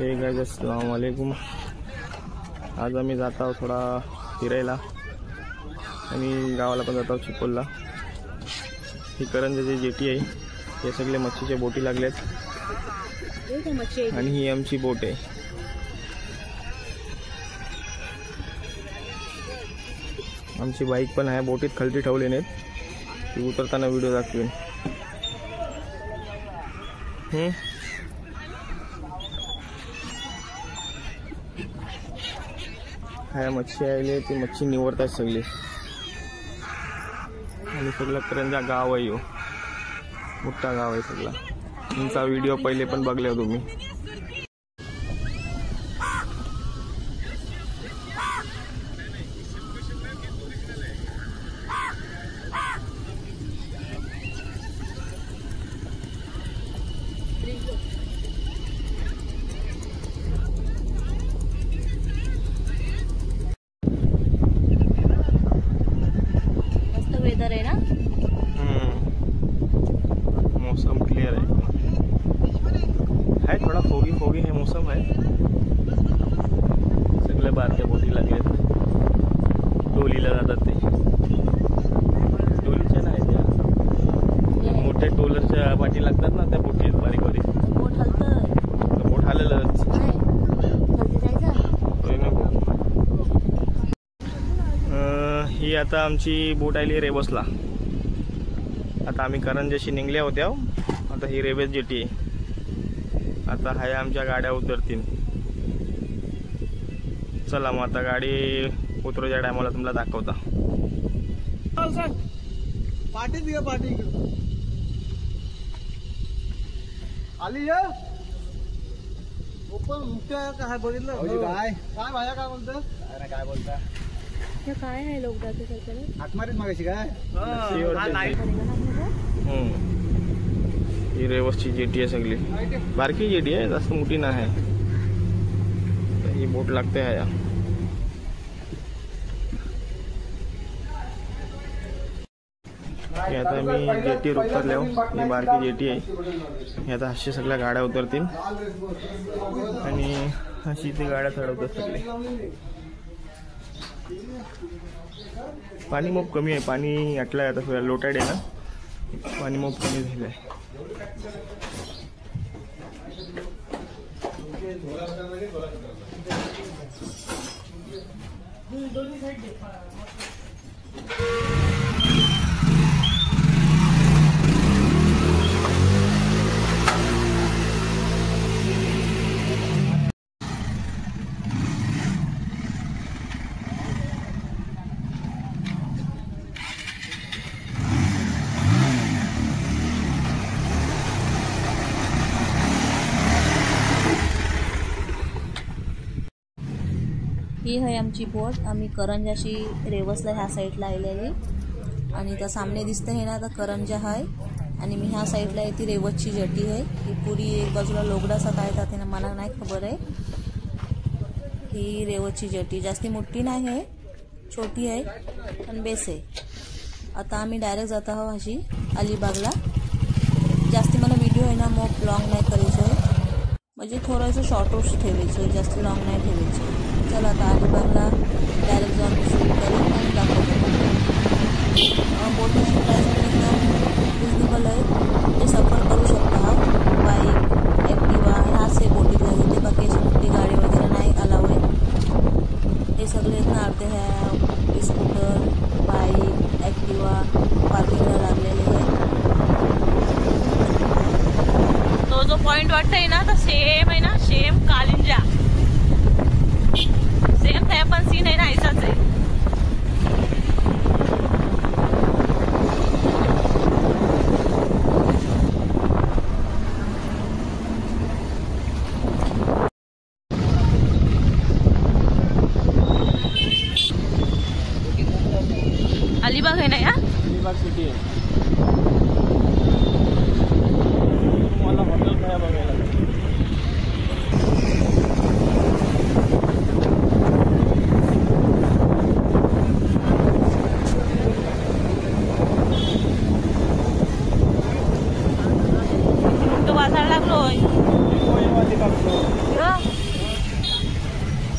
Hey guys अस्सलाम वालेकुम। आज आम्ही जात आहोत थोडा फिरायला आणि गावाला पण जात आहोत चिपळूणला। ही करंजाची जेटी आहे, हे सगळे मच्छीचे बोटी लागलेत आणि ही आमची बोट आहे। आमची बाईक पण आहे, बोटीत खालती ठेवले नाहीत, ती उतरताना व्हिडिओ दाखवेन। ह्या मच्छी आले, ती मच्छी निवडतात सगळे आणि सगळं करंजा गाव आहे, मोठा गाव आहे सगळा। तुमचा व्हिडिओ पहिले पण बघले हो तुम्ही। वेदर आहे ना, मौसम क्लियर है थोड़ा फोगी है मौसम है। सगळे बारक्या बोटी लागलेत, टोलीला जातात ते। टोलीच्या नाही त्या मोठ्या टोलरच्या पाठी लागतात ना, त्या बोटी बारीक बारीक। बोट हललंच ही आता आमची बोट आली रेवसला। आता आम्ही करंजाशी निघल्या होत्या, आता ही रेवस जेटी आहे। आता हाय आमच्या गाड्या उतरतील। चला मग आता गाडी उतरायच्या टायमाला तुम्हाला दाखवता। पाठी आली ओपन मुख्य काय बघितलं काय काय भाया काय बोलतं, काय बोलता काय आहे लोक जाते सरकारने हात मारीत मागायची काय। ही रेवसची जेटी आहे, सगळी बारकी जेटी आहे, जास्त मोठी नाही आहे। ही बोट लागते आहे। आता मी जेटीवर उतरले, ही बारकी जेटी आहे। आता अशी सगळ्या गाड्या उतरतील आणि अशी ती गाड्या चढवतात सगळे। पाणी मोप कमी आहे, पाणी आटलंय आता, लोटायड आहे ना, पाणी मोप कमी झालंय। ही आहे आमची बोट। आम्ही करंजाशी रेवसला ह्या साईडला आलेली आणि त्या सामने दिसते आहे ना, तर करंजा आहे आणि मी ह्या साईडला आहे ती रेवसची जेटी आहे। ही पुरी एक बाजूला लोगडासा काय जाते ना, मला नाही खबर आहे। ही रेवसची जेटी जास्ती मोठी नाही आहे, छोटी आहे पण बेस आहे। आता आम्ही डायरेक्ट जात आहोत अशी अलिबागला। जास्ती मला व्हिडिओ आहे ना मग लॉंग नाही करायचं आहे, म्हणजे थोडंसं शॉर्टच ठेवायचं आहे, जास्त लॉंग नाही ठेवायचं। चला आता अलिबागला डायरेक्ट जाऊन शूट करून आणि दाखवतो। बोटची प्राईस एकदम रिजनेबल आहे, ते सफर करू शकता। बाईक ॲक्टिवा ह्या से बोटीतल्या होते, बाकी अशी मोठी गाडी वगैरे नाही अलाव आहे। हे सगळे इथं अर्धे ह्या स्कूटर बाईक ॲक्टिवा पार्किंगला लागलेले आहे। तो जो पॉइंट वाटतंय ना, तर सेम आहे ना, सेम कालिंजा सेम है, पण सीन आहे ना ऐसाच आहे। अलिबाग आहे ना, या अलिबाग सिटी आहे। तुम्हाला हॉटेल काय बघायला वाजायला लागलोय.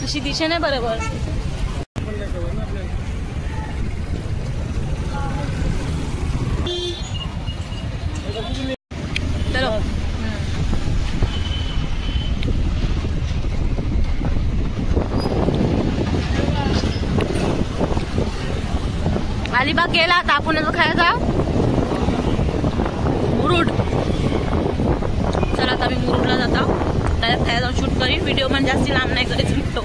अशी दिशा नाही बरोबर. चलो अलिबाग गेला आता आपण खायचा मुरुड. चला आता मी मुरुडला जातो. डायरेक्ट खायला जाऊन शूट करीन. व्हिडिओ पण जास्ती लांब नाही करायचं निघतो.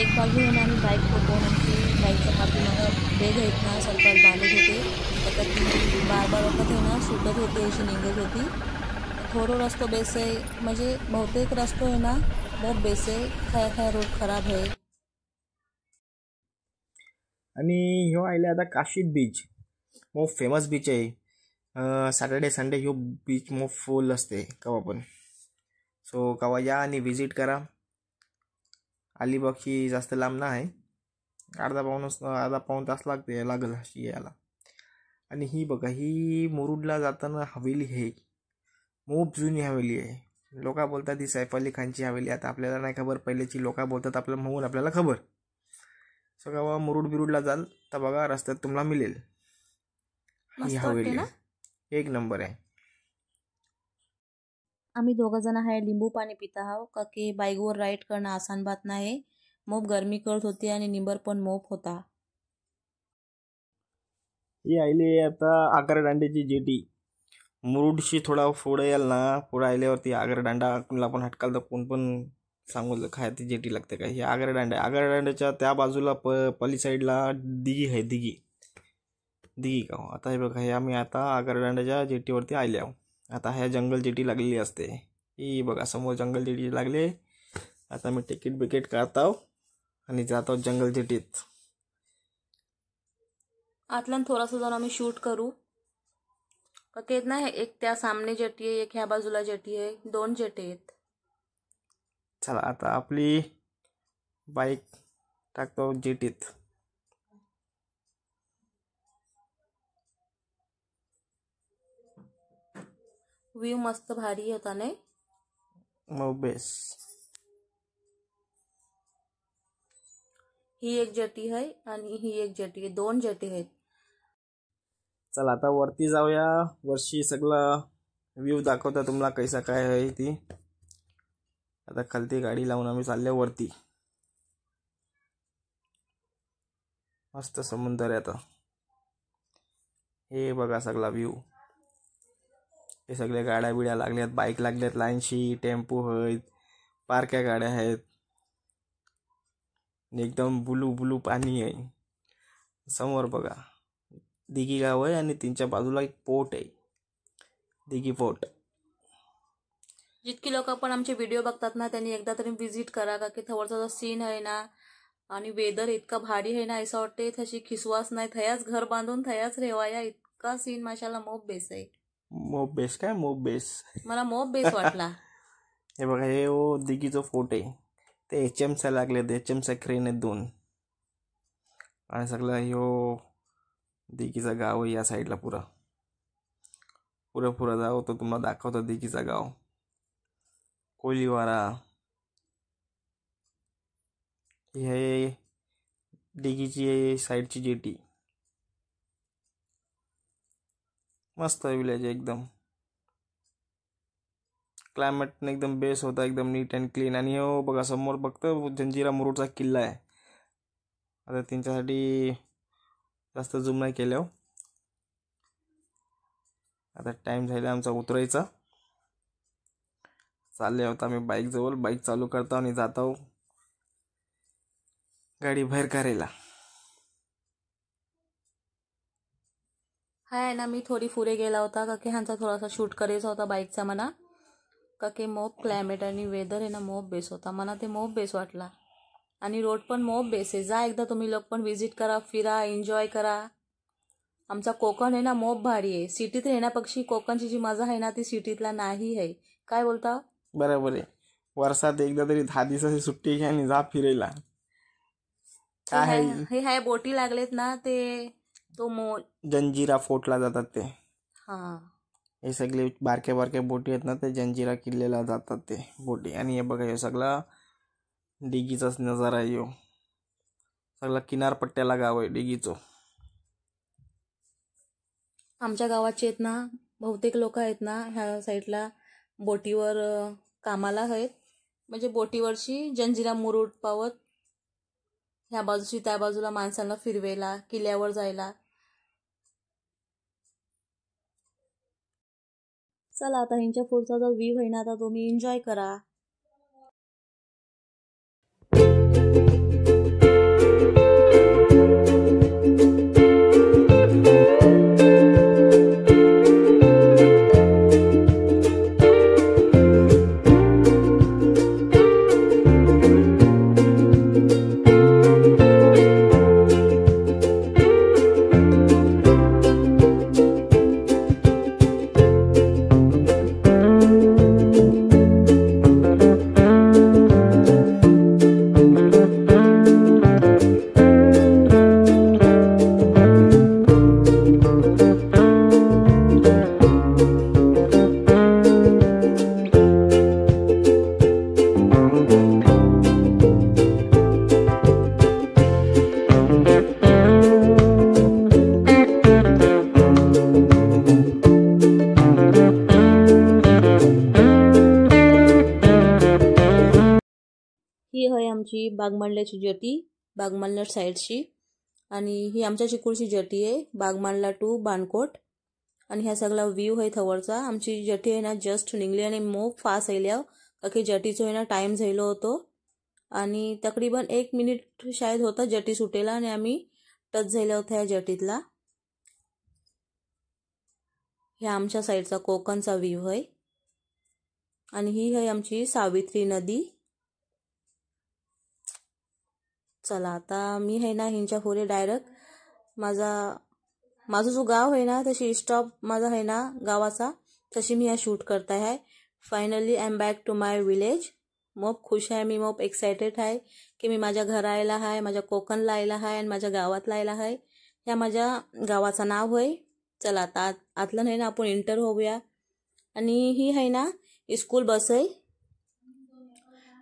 एक बाजू आहे ना आम्ही बाईक पकडून आमची बाईकच्या पाठीमागं बेग आहेत ना सरकार बांधत होते. आता ती बार वखत आहे ना सुटत होती अशी निघत होती. थोडं रस्तो बेस आहे म्हणजे बहुतेक रस्तो आहे ना बहुत बेस आहे. खाया रोड खराब आहे. आणि ह्यो आयले आता काशीद बीच मो फेमस बीच आहे. सॅटर्डे संडे ह्यो बीच मो फुल असते कवा पण. सो कवा या आणि विजिट करा. अलिबाग ही जास्त लांब ना आहे. अर्धा पाऊण तास लागेल अशी यायला. आणि ही बघा ही मुरुडला जाताना हवेली आहे. खूप जुनी हवेली आहे. लोक बोलतात ही सैफ अली खानची हवेली. आता आपल्याला नाही खबर. पहिल्याची लोक बोलतात आपल्याला म्हणून आपल्याला खबर. सो कवा मुरुड बिरुडला जाल तर बघा रस्त्यात तुम्हाला मिळेल ही हवेली. एक नंबर आहे. आम्ही दोघं जण आहे लिंबू पाणी पित आहोत का की बाईकवर राईड करणं आसान बात नाही. मोप गरमी करत होती आणि निंबर पण मोप होता. ही आयली आता आगरदांड्याची जेटी. मुरुडशी थोडा पुढे याल ना पुढे आल्यावरती आगरदांडा कुणाला पण हटकाल तर कोण पण सांगू खायची जेटी लागते का. ही आगरदांडा. आगरदांड्याच्या त्या बाजूला पली साईडला दिघी आहे. दिघी गाव. आता हे बघा हे आम्ही आता आगरदांड्याच्या जेटीवरती आले आहोत. आता ह्या जंगल जेटी लागलेली असते. ही बघा समोर जंगल जेटी लागले. आता मी तिकीट बिकेट काढतो आणि जातो जंगल जेटीत. आतल्यान थोडासा जाऊन आम्ही शूट करू का की ना एक त्या सामने जेटी आहे एक ह्या बाजूला जेटी आहे. 2 जेटी आहेत. चला आता आपली बाईक टाकतो जेटीत. व्ह्यू मस्त भारी होता नाही. मग बेस. ही एक जेटी आहे आणि ही एक जेटी आहे. 2 जेटी आहेत. चला आता वरती जाऊया. वरची सगळं व्ह्यू दाखवता तुम्हाला कैसा काय आहे ती. आता खालती गाडी लावून आम्ही चाललो वरती. मस्त समुद्र आहे. आता हे बघा सगळा व्ह्यू. हे सगळे गाड्या बिड्या लागल्यात. बाईक लागल्यात लाईनशी. टेम्पो आहेत. पार्क्या गाड्या आहेत. एकदम ब्लू पाणी आहे. समोर बघा दिघी गाव आहे आणि त्यांच्या बाजूला एक पोर्ट आहे. दिघी पोर्ट. जितकी लोक पण आमचे व्हिडिओ बघतात ना त्यांनी एकदा तरी विजिट करा का की थोडासा जो सीन आहे ना आणि वेदर इतका भारी आहे ना असं वाटते तशी खिसवास नाही. थयाच घर बांधून थयाच रेवाया. इतका सीन माशाला मोप बेस आहे. मोप बेस काय मोप बेस. मला मोप बेस वाटला. हे बघा हे दिघीचं फोर्ट आहे. ते HMC लागले. HMC क्रेन आहेत 2. आणि सगळं ह्यो दिघीचा गाव आहे या साईडला. पुरा जाव तो तुम्हाला दाखवतो दिघीचा गाव. कोलीवारा. हे दिघीची साईडची जेटी. मस्त विलेज एकदम. क्लायमेट एकदम बेस होता. एकदम नीट अँड क्लीन. आणि हो बघा समोर बघतो जंजिरा मुरुडचा किल्ला आहे. आता त्यांच्यासाठी जास्त झूम नाही केलं. आता टाइम झाला आमचा उतरायचा. चालले होता मी बाईक जवळ, बाईक चालू करतो आणि जातो गाडी बाहेर करायला. हाय ना, मी थोडी पुढे गेला होता का की ह्यांचा थोडासा शूट करायचा होता बाईकचा म्हणा, का की मोप क्लायमेट आणि वेदर आहे ना मोप बेस होता म्हणा, ते मोप बेस वाटला. आणि रोड पण मोप बेस आहे. जा एकदा तुम्ही लोक पण व्हिजिट करा, फिरा, एन्जॉय करा. आमचा कोकण आहे ना मोप भारी आहे. सिटीत राहण्यापेक्षा कोकणची जी मजा आहे ना ती सिटीतला नाही आहे. काय बोलता? बरोबर आहे. वर्षात एकदा तरी 10 दिवसाची सुट्टी घ्या आणि जा फिरायला. काय हे हाय बोटी लागलेत ना, ते तो जंजिरा फोर्टला जातात ते. हां, हे सगळे बारक्या बारक्या बोटी आहेत ना, ते जंजिरा किल्ल्याला जातात ते बोटी. आणि हे बघा, हे सगळा डिगीचाच नजारा आहे. यो सगळा किनारपट्ट्याला गाव आहे डिगीचो. आमच्या गावाचे आहेत ना बहुतेक लोक आहेत ना ह्या साईडला बोटीवर कामाला आहेत. म्हणजे बोटीवरची जंजिरा मुरुड पावत ह्या बाजूची त्या बाजूला माणसांना फिरवायला, किल्ल्यावर जायला. चला आता ह्यांच्या पुढचा जो व्ह्यू आहे ना आता तुम्ही एन्जॉय करा. ही आहे आमची बागमांडल्याची जेटी, बागमांडला साईडची. आणि ही आमच्या चिकूळची जेटी आहे, बागमांडला टू बाणकोट. आणि ह्या सगळा व्ह्यू आहे थवरचा. आमची जेटी आहे ना जस्ट निघली आणि मोप फास्ट आयल्या का की जेटीचो आहे ना टाईम झालो होतो. आणि तकरीबन 1 मिनिट शायद होता जेटी सुटेला आणि आम्ही टच झाला होता या जेटीतला. ह्या आमच्या साईडचा कोकणचा व्ह्यू आहे. आणि ही आहे आमची सावित्री नदी. चला आता मी आहे ना ह्यांच्या पुढे डायरेक्ट माझा जो गाव आहे ना तशी स्टॉप माझा आहे ना गावाचा, तशी मी या शूट करता आहे. Finally I am back to my village. मोप खुश आहे मी, मोप एक्सायटेड आहे की मी माझ्या घरा आयला आहे, माझ्या कोकणला आयला आहे आणि माझ्या गावातला आयला आहे. ह्या माझ्या गावाचं नाव होय. चला आता आतलं नाही ना आपण एंटर होऊया. आणि ही आहे ना स्कूल बस आहे.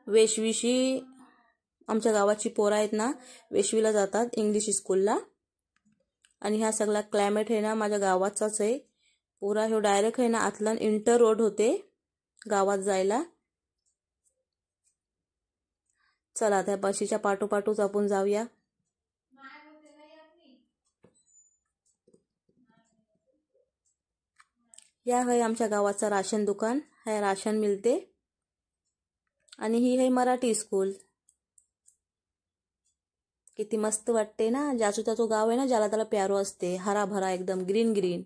वेशवीशी आमच्या गावाची पोरं आहेत ना वेशवीला जातात इंग्लिश स्कूलला. आणि ह्या सगळा क्लायमेट आहे ना माझ्या गावाचाच आहे पुरा. हे डायरेक्ट आहे ना आतला इंटर रोड होते गावात जायला. चला त्या बशीच्या पाठोपाठूच आपण जाऊया. या आहे आमच्या गावाचा राशन दुकान, हे राशन मिळते. आणि ही आहे मराठी स्कूल. किती मस्त वाटते ना. ज्याचो त्याचो गाव आहे ना ज्याला त्याला प्यारो असते, हरा भरा एकदम ग्रीन ग्रीन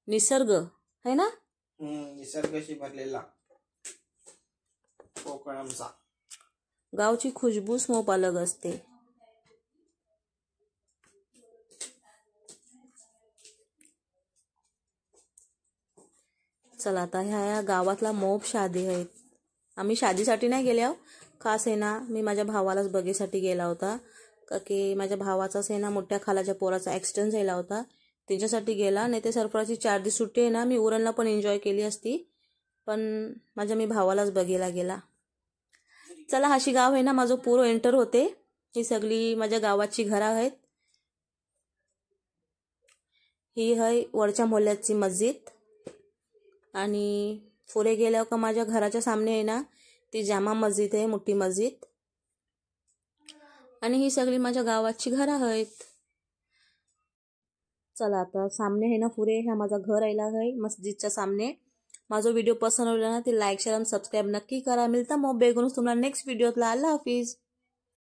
निसर्ग है ना. निसर्गाशी भरलेला कोकण आमचा. गावची खुशबूस मोप अलग असते. चला आता ह्या गावातला मोप शादी आहेत. आम्ही शादीसाठी नाही गेल्या, खास आहे ना मी माझ्या भावालाच बघेसाठी गेला होता का की माझ्या भावाचाच आहे ना मोठ्या खालाच्या पोराचा ॲक्सिडेंट झाला होता, त्यांच्यासाठी गेला. नाही ते सरफराची 4 दिवस सुट्टी आहे ना मी उरणला पण एन्जॉय केली असती, पण माझ्या मी भावालाच बघायला गेला. चला हाशी गाव आहे ना माझं पुरो एंटर होते. ही सगळी माझ्या गावाची घरं आहेत. ही आहे वरच्या मोहल्ल्याची मस्जिद. आणि पुढे गेल्यावर का माझ्या घराच्या सामने आहे ना ती जामा मस्जिद आहे, मोठी मस्जिद. आणि ही सगळी माझ्या गावाची घरं आहेत. चला आता सामने आहे ना पुढे ह्या माझा घर आयला आहे मस्जिदच्या सामने. माझा व्हिडिओ पसंद आला ना ते लाईक शेअर आणि सबस्क्राईब नक्की करा. मिळता मग बेगूनच तुम्हाला नेक्स्ट व्हिडिओतला. अल्लाह हाफिज.